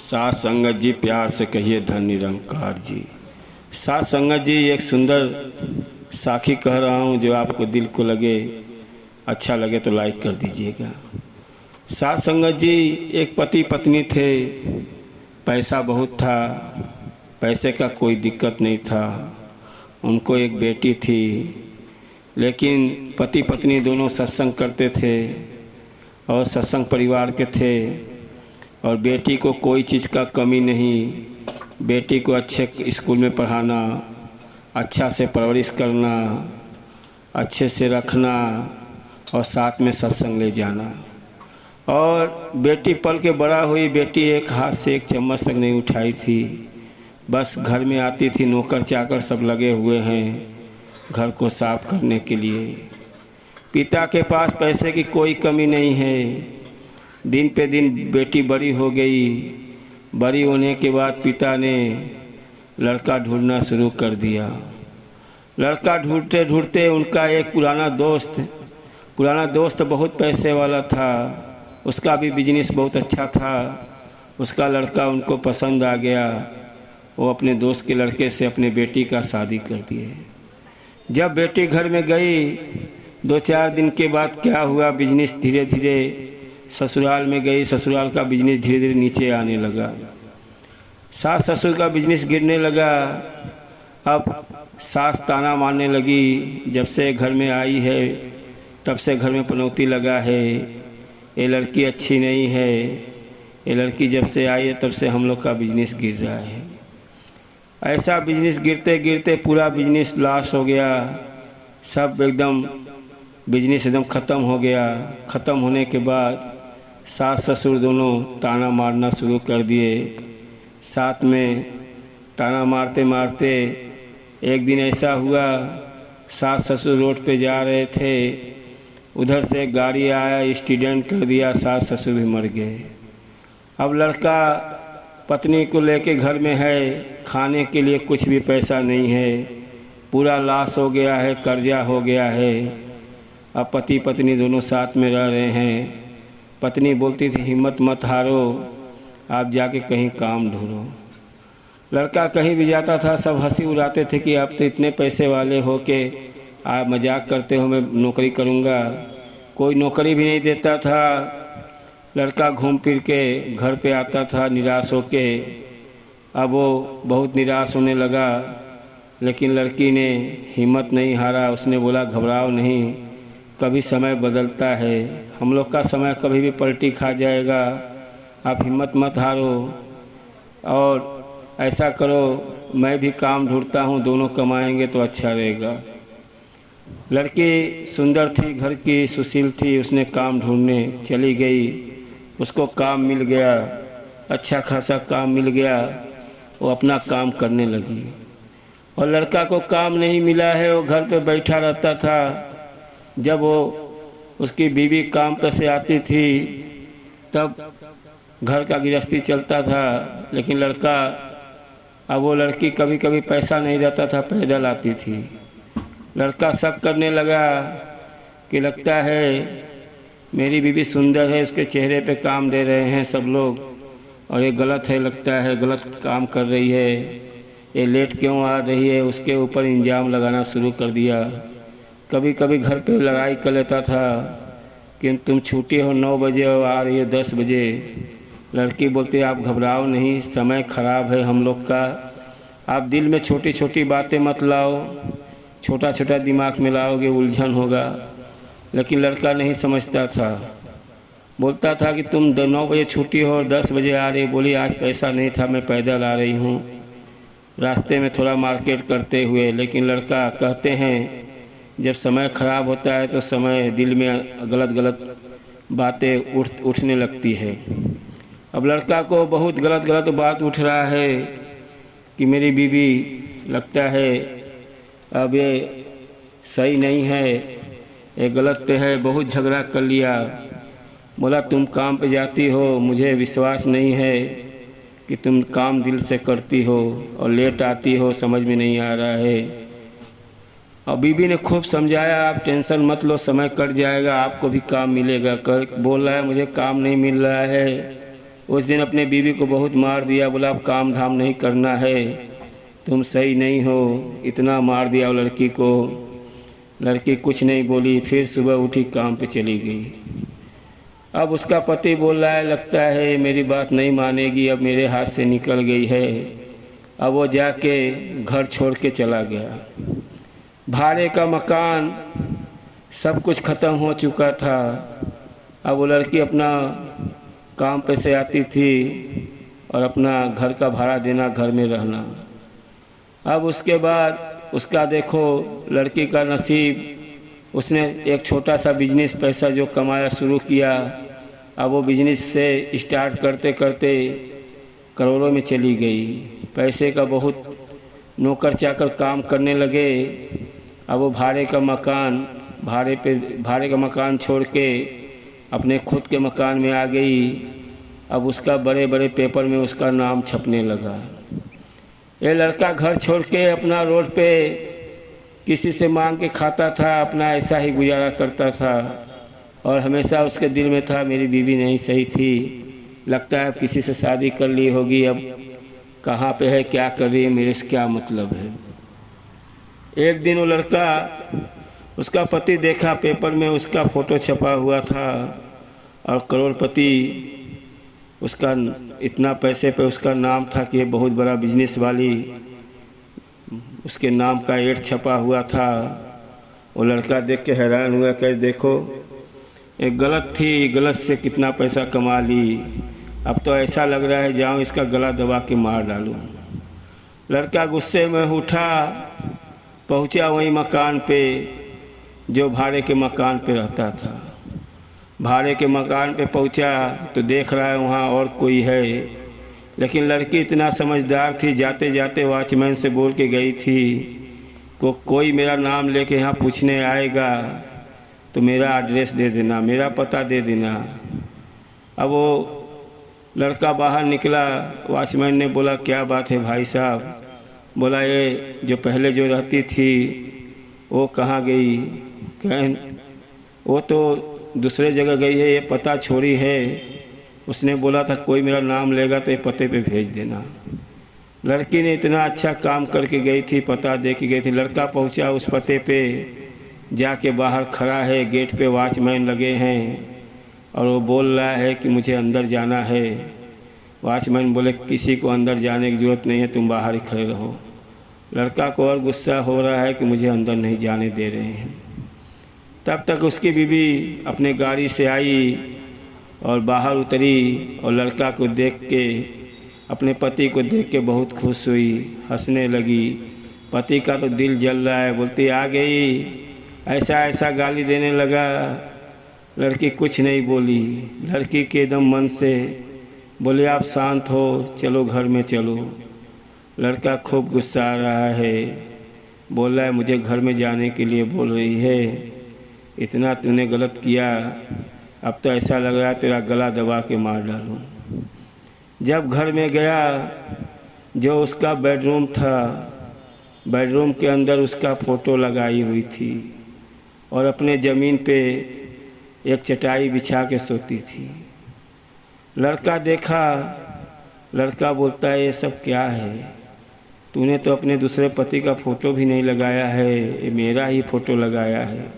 साथ संगत जी, प्यार से कहिए धन निरंकार जी। साथ संगत जी, एक सुंदर साखी कह रहा हूँ, जो आपको दिल को लगे, अच्छा लगे तो लाइक कर दीजिएगा। साथ संगत जी, एक पति पत्नी थे, पैसा बहुत था, पैसे का कोई दिक्कत नहीं था। उनको एक बेटी थी, लेकिन पति पत्नी दोनों सत्संग करते थे और सत्संग परिवार के थे, और बेटी को कोई चीज़ का कमी नहीं। बेटी को अच्छे स्कूल में पढ़ाना, अच्छा से परवरिश करना, अच्छे से रखना और साथ में सत्संग ले जाना। और बेटी पल के बड़ा हुई। बेटी एक हाथ से एक चम्मच तक नहीं उठाई थी। बस घर में आती थी, नौकर चाकर सब लगे हुए हैं घर को साफ करने के लिए। पिता के पास पैसे की कोई कमी नहीं है। दिन पे दिन बेटी बड़ी हो गई। बड़ी होने के बाद पिता ने लड़का ढूंढना शुरू कर दिया। लड़का ढूंढते ढूंढते उनका एक पुराना दोस्त बहुत पैसे वाला था। उसका भी बिजनेस बहुत अच्छा था। उसका लड़का उनको पसंद आ गया। वो अपने दोस्त के लड़के से अपने बेटी का शादी कर दिए। जब बेटी घर में गई, 2-4 दिन के बाद क्या हुआ, बिजनेस धीरे धीरे ससुराल में गई। ससुराल का बिजनेस धीरे धीरे नीचे आने लगा। सास ससुर का बिजनेस गिरने लगा। अब सास ताना मारने लगी, जब से घर में आई है तब से घर में पनौती लगा है, ये लड़की अच्छी नहीं है, ये लड़की जब से आई है तब से हम लोग का बिजनेस गिर रहा है। ऐसा बिजनेस गिरते गिरते पूरा बिजनेस लॉस हो गया। सब एकदम बिजनेस एकदम ख़त्म हो गया। ख़त्म होने के बाद सास ससुर दोनों ताना मारना शुरू कर दिए। साथ में ताना मारते मारते एक दिन ऐसा हुआ, सास ससुर रोड पे जा रहे थे, उधर से गाड़ी आया, एक्सीडेंट कर दिया, सास ससुर भी मर गए। अब लड़का पत्नी को लेके घर में है, खाने के लिए कुछ भी पैसा नहीं है, पूरा लॉस हो गया है, कर्जा हो गया है। अब पति पत्नी दोनों साथ में रह रहे हैं। पत्नी बोलती थी, हिम्मत मत हारो, आप जाके कहीं काम ढूंढो। लड़का कहीं भी जाता था, सब हंसी उड़ाते थे कि आप तो इतने पैसे वाले हो के आप मजाक करते हो, मैं नौकरी करूँगा। कोई नौकरी भी नहीं देता था। लड़का घूम फिर के घर पे आता था निराश होके। अब वो बहुत निराश होने लगा, लेकिन लड़की ने हिम्मत नहीं हारा। उसने बोला, घबराओ नहीं, कभी समय बदलता है, हम लोग का समय कभी भी पलटी खा जाएगा, आप हिम्मत मत हारो और ऐसा करो, मैं भी काम ढूंढता हूँ, दोनों कमाएंगे तो अच्छा रहेगा। लड़की सुंदर थी, घर की सुशील थी, उसने काम ढूंढने चली गई। उसको काम मिल गया, अच्छा खासा काम मिल गया। वो अपना काम करने लगी। और लड़का को काम नहीं मिला है, वो घर पे बैठा रहता था। जब वो उसकी बीवी काम पर से आती थी तब घर का गृहस्थी चलता था, लेकिन लड़का, अब वो लड़की कभी कभी पैसा नहीं रहता था, पैदल आती थी। लड़का शक करने लगा कि लगता है मेरी बीवी सुंदर है, उसके चेहरे पे काम दे रहे हैं सब लोग, और ये गलत है, लगता है गलत काम कर रही है, ये लेट क्यों आ रही है। उसके ऊपर इल्ज़ाम लगाना शुरू कर दिया। कभी कभी घर पे लड़ाई कर लेता था कि तुम छूटी हो 9 बजे और आ रही हो 10 बजे। लड़की बोलती, आप घबराओ नहीं, समय खराब है हम लोग का, आप दिल में छोटी छोटी बातें मत लाओ, छोटा छोटा दिमाग में लाओगे उलझन होगा। लेकिन लड़का नहीं समझता था। बोलता था कि तुम 9 बजे छुट्टी हो और 10 बजे आ रही। बोली, आज पैसा नहीं था, मैं पैदल आ रही हूँ, रास्ते में थोड़ा मार्केट करते हुए। लेकिन लड़का, कहते हैं जब समय खराब होता है तो समय दिल में गलत गलत बातें उठने लगती है। अब लड़का को बहुत गलत गलत बात उठ रहा है कि मेरी बीवी, लगता है अब ये सही नहीं है, ये गलत पे है। बहुत झगड़ा कर लिया। बोला, तुम काम पे जाती हो, मुझे विश्वास नहीं है कि तुम काम दिल से करती हो और लेट आती हो, समझ में नहीं आ रहा है। और बीबी ने खूब समझाया, आप टेंशन मत लो, समय कट जाएगा, आपको भी काम मिलेगा। बोल रहा है मुझे काम नहीं मिल रहा है, उस दिन अपने बीवी को बहुत मार दिया, बोला अब काम धाम नहीं करना है, तुम सही नहीं हो, इतना मार दिया वो लड़की को। लड़की कुछ नहीं बोली, फिर सुबह उठी काम पे चली गई। अब उसका पति बोल रहा है, लगता है मेरी बात नहीं मानेगी, अब मेरे हाथ से निकल गई है। अब वो जाके घर छोड़ के चला गया। भाड़े का मकान सब कुछ खत्म हो चुका था। अब वो लड़की अपना काम पे से आती थी और अपना घर का भाड़ा देना, घर में रहना। अब उसके बाद उसका देखो लड़की का नसीब, उसने एक छोटा सा बिजनेस पैसा जो कमाया शुरू किया। अब वो बिजनेस से स्टार्ट करते करते करोड़ों में चली गई। पैसे का बहुत नौकर चाकर काम करने लगे। अब वो भाड़े का मकान छोड़ के अपने खुद के मकान में आ गई। अब उसका बड़े बड़े पेपर में उसका नाम छपने लगा। ये लड़का घर छोड़ के अपना रोड पे किसी से मांग के खाता था, अपना ऐसा ही गुजारा करता था। और हमेशा उसके दिल में था मेरी बीवी नहीं सही थी, लगता है अब किसी से शादी कर ली होगी, अब कहाँ पे है, क्या कर रही है, मेरे से क्या मतलब है। एक दिन वो लड़का, उसका पति देखा पेपर में उसका फोटो छपा हुआ था और करोड़पति, उसका इतना पैसे पे उसका नाम था कि बहुत बड़ा बिजनेस वाली उसके नाम का एड छपा हुआ था। वो लड़का देख के हैरान हुआ, कह देखो एक गलत थी, गलत से कितना पैसा कमा ली, अब तो ऐसा लग रहा है जाऊं इसका गला दबा के मार डालूं। लड़का गुस्से में उठा, पहुंचा वही मकान पे जो भाड़े के मकान पे रहता था। भाड़े के मकान पे पहुंचा तो देख रहा है वहाँ और कोई है, लेकिन लड़की इतना समझदार थी, जाते जाते वॉचमैन से बोल के गई थी कोई मेरा नाम लेके यहाँ पूछने आएगा तो मेरा एड्रेस दे देना, मेरा पता दे देना। अब वो लड़का बाहर निकला, वॉचमैन ने बोला क्या बात है भाई साहब। बोला ये जो पहले जो रहती थी वो कहाँ गई। कहें वो तो दूसरे जगह गई है, ये पता छोड़ी है। उसने बोला था कोई मेरा नाम लेगा तो ये पते पे भेज देना। लड़की ने इतना अच्छा काम करके गई थी, पता दे के गई थी। लड़का पहुंचा उस पते पे, जाके बाहर खड़ा है, गेट पे वॉचमैन लगे हैं और वो बोल रहा है कि मुझे अंदर जाना है। वॉचमैन बोले किसी को अंदर जाने की ज़रूरत नहीं है, तुम बाहर ही खड़े रहो। लड़का को और गुस्सा हो रहा है कि मुझे अंदर नहीं जाने दे रहे हैं। तब तक उसकी बीवी अपने गाड़ी से आई और बाहर उतरी और लड़का को देख के, अपने पति को देख के बहुत खुश हुई, हंसने लगी। पति का तो दिल जल रहा है, बोलती आ गई, ऐसा ऐसा गाली देने लगा। लड़की कुछ नहीं बोली। लड़की के एकदम मन से बोले आप शांत हो, चलो घर में चलो। लड़का खूब गुस्सा आ रहा है, बोल रहा है मुझे घर में जाने के लिए बोल रही है, इतना तूने गलत किया, अब तो ऐसा लग रहा है तेरा गला दबा के मार डालूं। जब घर में गया, जो उसका बेडरूम था, बेडरूम के अंदर उसका फोटो लगाई हुई थी और अपने ज़मीन पे एक चटाई बिछा के सोती थी। लड़का देखा, लड़का बोलता है ये सब क्या है, तूने तो अपने दूसरे पति का फोटो भी नहीं लगाया है, ये मेरा ही फोटो लगाया है।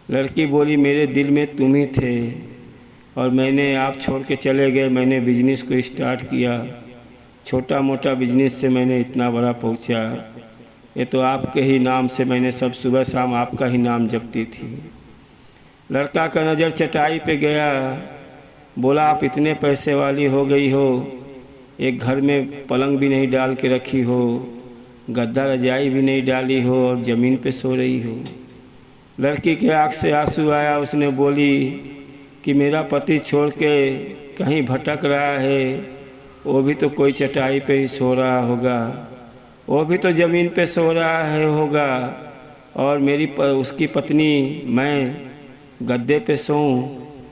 लड़की बोली मेरे दिल में तुम ही थे और मैंने आप छोड़ के चले गए, मैंने बिजनेस को स्टार्ट किया, छोटा मोटा बिजनेस से मैंने इतना बड़ा पहुंचा, ये तो आपके ही नाम से मैंने सब सुबह शाम आपका ही नाम जपती थी। लड़का का नज़र चटाई पे गया, बोला आप इतने पैसे वाली हो गई हो, एक घर में पलंग भी नहीं डाल के रखी हो, गद्दा रजाई भी नहीं डाली हो और ज़मीन पे सो रही हो। लड़की के आँख से आंसू आया। उसने बोली कि मेरा पति छोड़ के कहीं भटक रहा है, वो भी तो कोई चटाई पे ही सो रहा होगा, वो भी तो ज़मीन पे सो रहा है होगा, और उसकी पत्नी मैं गद्दे पे सोऊं।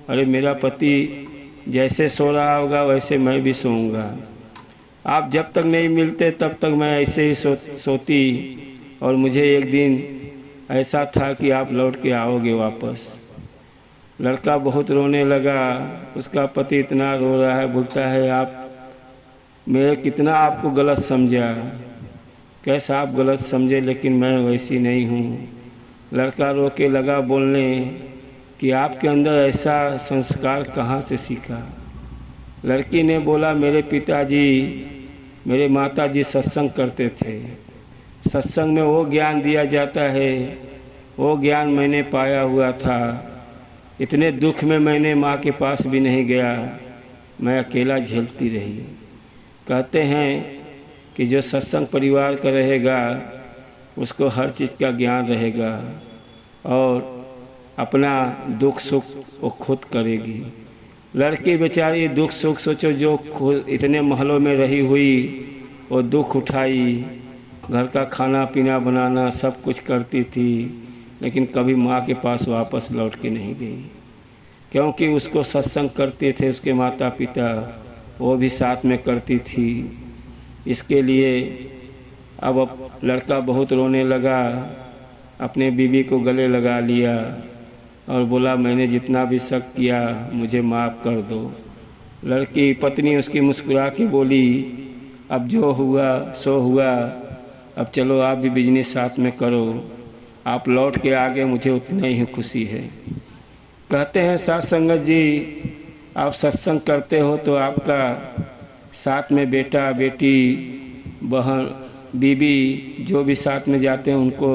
अरे मेरा पति जैसे सो रहा होगा वैसे मैं भी सोऊंगा। आप जब तक नहीं मिलते तब तक मैं ऐसे ही सोती, और मुझे एक दिन ऐसा था कि आप लौट के आओगे वापस। लड़का बहुत रोने लगा। उसका पति इतना रो रहा है, बोलता है आप मेरे कितना आपको गलत समझा, कैसा आप गलत समझे, लेकिन मैं वैसी नहीं हूँ। लड़का रो के लगा बोलने कि आपके अंदर ऐसा संस्कार कहाँ से सीखा। लड़की ने बोला मेरे पिताजी, मेरे माताजी सत्संग करते थे। सत्संग में वो ज्ञान दिया जाता है, वो ज्ञान मैंने पाया हुआ था। इतने दुख में मैंने माँ के पास भी नहीं गया, मैं अकेला झेलती रही। कहते हैं कि जो सत्संग परिवार का रहेगा उसको हर चीज़ का ज्ञान रहेगा और अपना दुख सुख वो खुद करेगी। लड़की बेचारी दुख सुख सोचो, जो खुद इतने महलों में रही हुई वो दुख उठाई, घर का खाना पीना बनाना सब कुछ करती थी, लेकिन कभी माँ के पास वापस लौट के नहीं गई, क्योंकि उसको सत्संग करते थे उसके माता पिता, वो भी साथ में करती थी। इसके लिए अब लड़का बहुत रोने लगा, अपने बीवी को गले लगा लिया और बोला मैंने जितना भी शक किया मुझे माफ़ कर दो। लड़की पत्नी उसकी मुस्कुरा के बोली अब जो हुआ सो हुआ, अब चलो आप भी बिजनेस साथ में करो, आप लौट के आ गए मुझे उतना ही खुशी है। कहते हैं साथ संगत जी, आप सत्संग करते हो तो आपका साथ में बेटा बेटी बहन बीबी जो भी साथ में जाते हैं उनको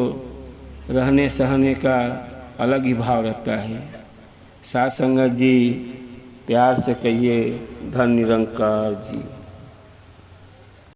रहने सहने का अलग ही भाव रहता है। साथ संगत जी प्यार से कहिए धन निरंकार जी।